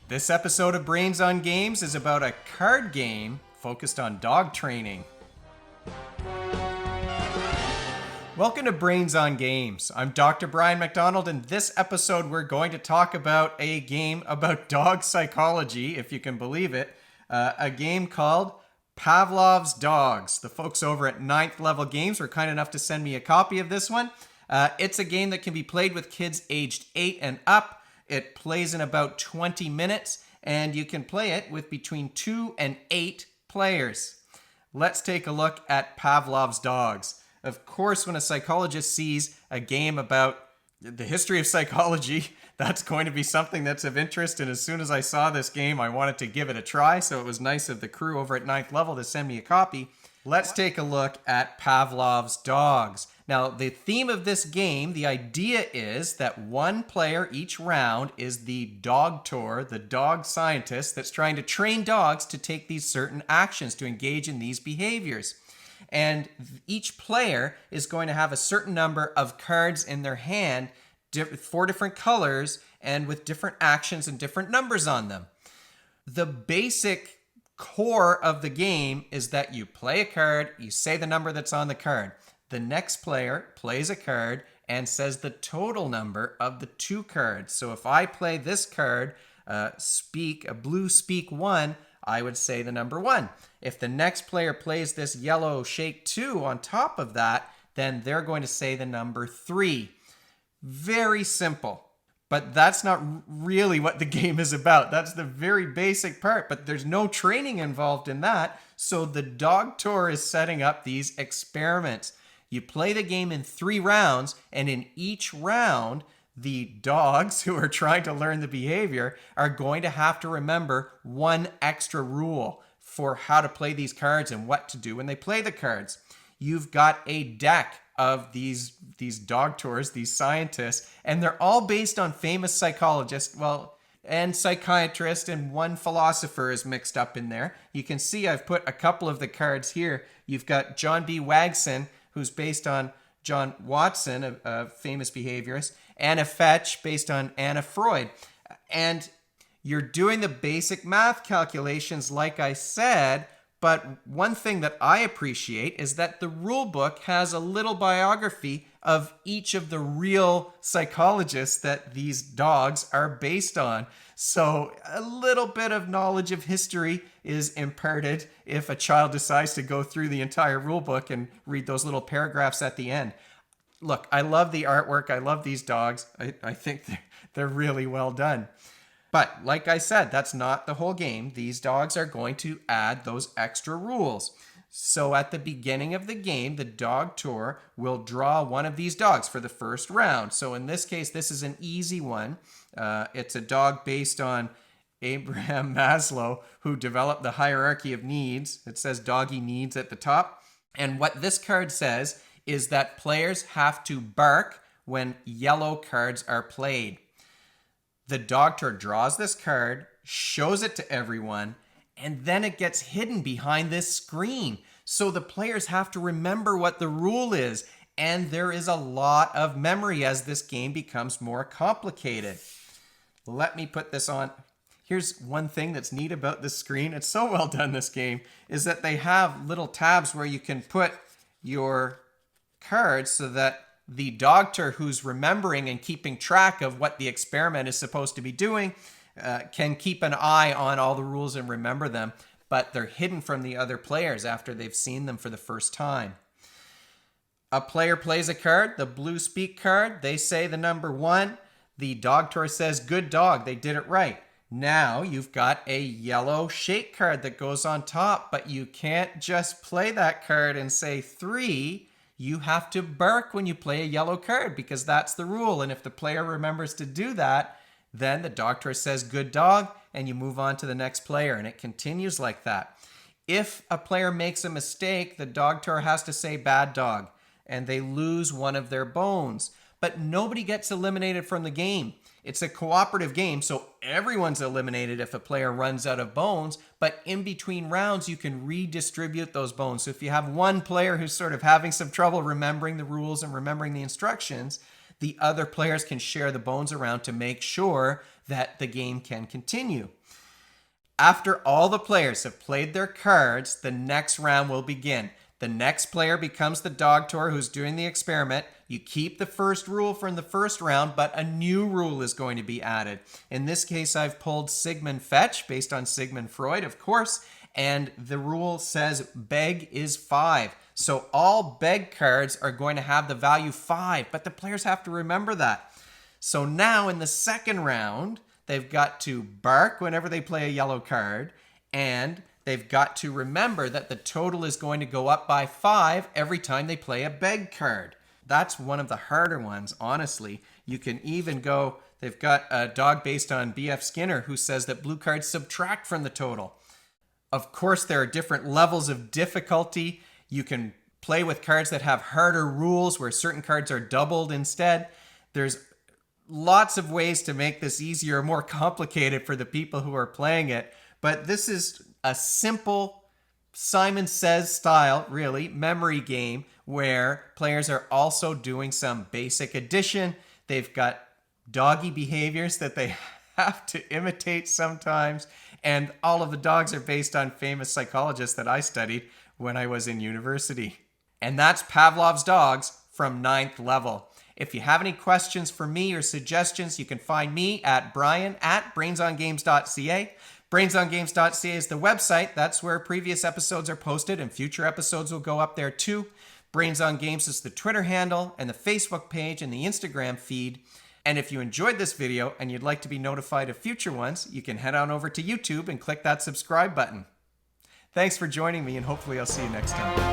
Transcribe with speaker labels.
Speaker 1: This episode of Brains on Games is about a card game focused on dog training. Welcome to Brains on Games. I'm Dr. Brian McDonald, and this episode we're going to talk about a game about dog psychology, if you can believe it. A game called Pavlov's Dogs. The folks over at 9th Level Games were kind enough to send me a copy of this one. It's a game that can be played with kids aged 8 and up. It plays in about 20 minutes, and you can play it with between 2 and 8 players. Let's take a look at Pavlov's Dogs. Of course, when a psychologist sees a game about the history of psychology, that's going to be something that's of interest. And as soon as I saw this game, I wanted to give it a try. So it was nice of the crew over at 9th Level to send me a copy. Let's take a look at Pavlov's Dogs. Now, the theme of this game, the idea is that one player each round is the doctor, the dog scientist that's trying to train dogs to take these certain actions, to engage in these behaviors. And each player is going to have a certain number of cards in their hand, 4 different colors, and with different actions and different numbers on them. The basic core of the game is that you play a card, you say the number that's on the card. The next player plays a card and says the total number of the 2 cards. So if I play this card, a blue speak 1, I would say the number 1. If the next player plays this yellow shake 2 on top of that, then they're going to say the number 3. Very simple. But that's not really what the game is about. That's the very basic part, but there's no training involved in that. So the doctor is setting up these experiments. You play the game in 3 rounds, and in each round, the dogs who are trying to learn the behavior are going to have to remember one extra rule for how to play these cards and what to do when they play the cards. You've got a deck of these doctors, these scientists, and they're all based on famous psychologists, and psychiatrists, and one philosopher is mixed up in there. You can see I've put a couple of the cards here. You've got John B. Wagson, who's based on John Watson, a famous behaviorist, Anna Fetch, based on Anna Freud. And you're doing the basic math calculations, like I said, but one thing that I appreciate is that the rule book has a little biography of each of the real psychologists that these dogs are based on. So a little bit of knowledge of history is imparted if a child decides to go through the entire rule book and read those little paragraphs at the end. Look, I love the artwork. I love these dogs. I think they're really well done. But like I said, that's not the whole game. These dogs are going to add those extra rules. So at the beginning of the game, the doctor will draw one of these dogs for the first round. So in this case, this is an easy one. It's a dog based on Abraham Maslow, who developed the hierarchy of needs. It says doggy needs at the top. And what this card says is that players have to bark when yellow cards are played. The doctor draws this card, shows it to everyone, and then it gets hidden behind this screen. So the players have to remember what the rule is. And there is a lot of memory as this game becomes more complicated. Let me put this on. Here's one thing that's neat about this screen. It's so well done, this game, is that they have little tabs where you can put your cards so that the doctor who's remembering and keeping track of what the experiment is supposed to be doing can keep an eye on all the rules and remember them, but they're hidden from the other players after they've seen them for the first time. A player plays a card, the blue speak card. They say the number 1. The doctor says, good dog, they did it right. Now you've got a yellow shake card that goes on top, but you can't just play that card and say 3. You have to bark when you play a yellow card because that's the rule. And if the player remembers to do that, then the doctor says, good dog, and you move on to the next player. And it continues like that. If a player makes a mistake, the doctor has to say bad dog, and they lose one of their bones. But nobody gets eliminated from the game. It's a cooperative game, so everyone's eliminated if a player runs out of bones, but in between rounds, you can redistribute those bones. So if you have one player who's sort of having some trouble remembering the rules and remembering the instructions, the other players can share the bones around to make sure that the game can continue. After all the players have played their cards, the next round will begin. The next player becomes the Dogtor who's doing the experiment. You keep the first rule from the first round, but a new rule is going to be added. In this case, I've pulled Sigmund Fetch, based on Sigmund Freud, of course, and the rule says beg is 5. So all beg cards are going to have the value 5, but the players have to remember that. So now in the second round, they've got to bark whenever they play a yellow card, and they've got to remember that the total is going to go up by 5 every time they play a beg card. That's one of the harder ones, honestly. You can even go, they've got a dog based on B.F. Skinner who says that blue cards subtract from the total. Of course, there are different levels of difficulty. You can play with cards that have harder rules where certain cards are doubled instead. There's lots of ways to make this easier or more complicated for the people who are playing it. But this is a simple Simon Says style, really, memory game where players are also doing some basic addition. They've got doggy behaviors that they have to imitate sometimes. And all of the dogs are based on famous psychologists that I studied when I was in university. And that's Pavlov's dogs from 9th level. If you have any questions for me or suggestions, you can find me at brian@brainsongames.ca. Brainsongames.ca is the website. That's where previous episodes are posted, and future episodes will go up there too. Brains on Games is the Twitter handle and the Facebook page and the Instagram feed. And if you enjoyed this video and you'd like to be notified of future ones, you can head on over to YouTube and click that subscribe button. Thanks for joining me, and hopefully I'll see you next time.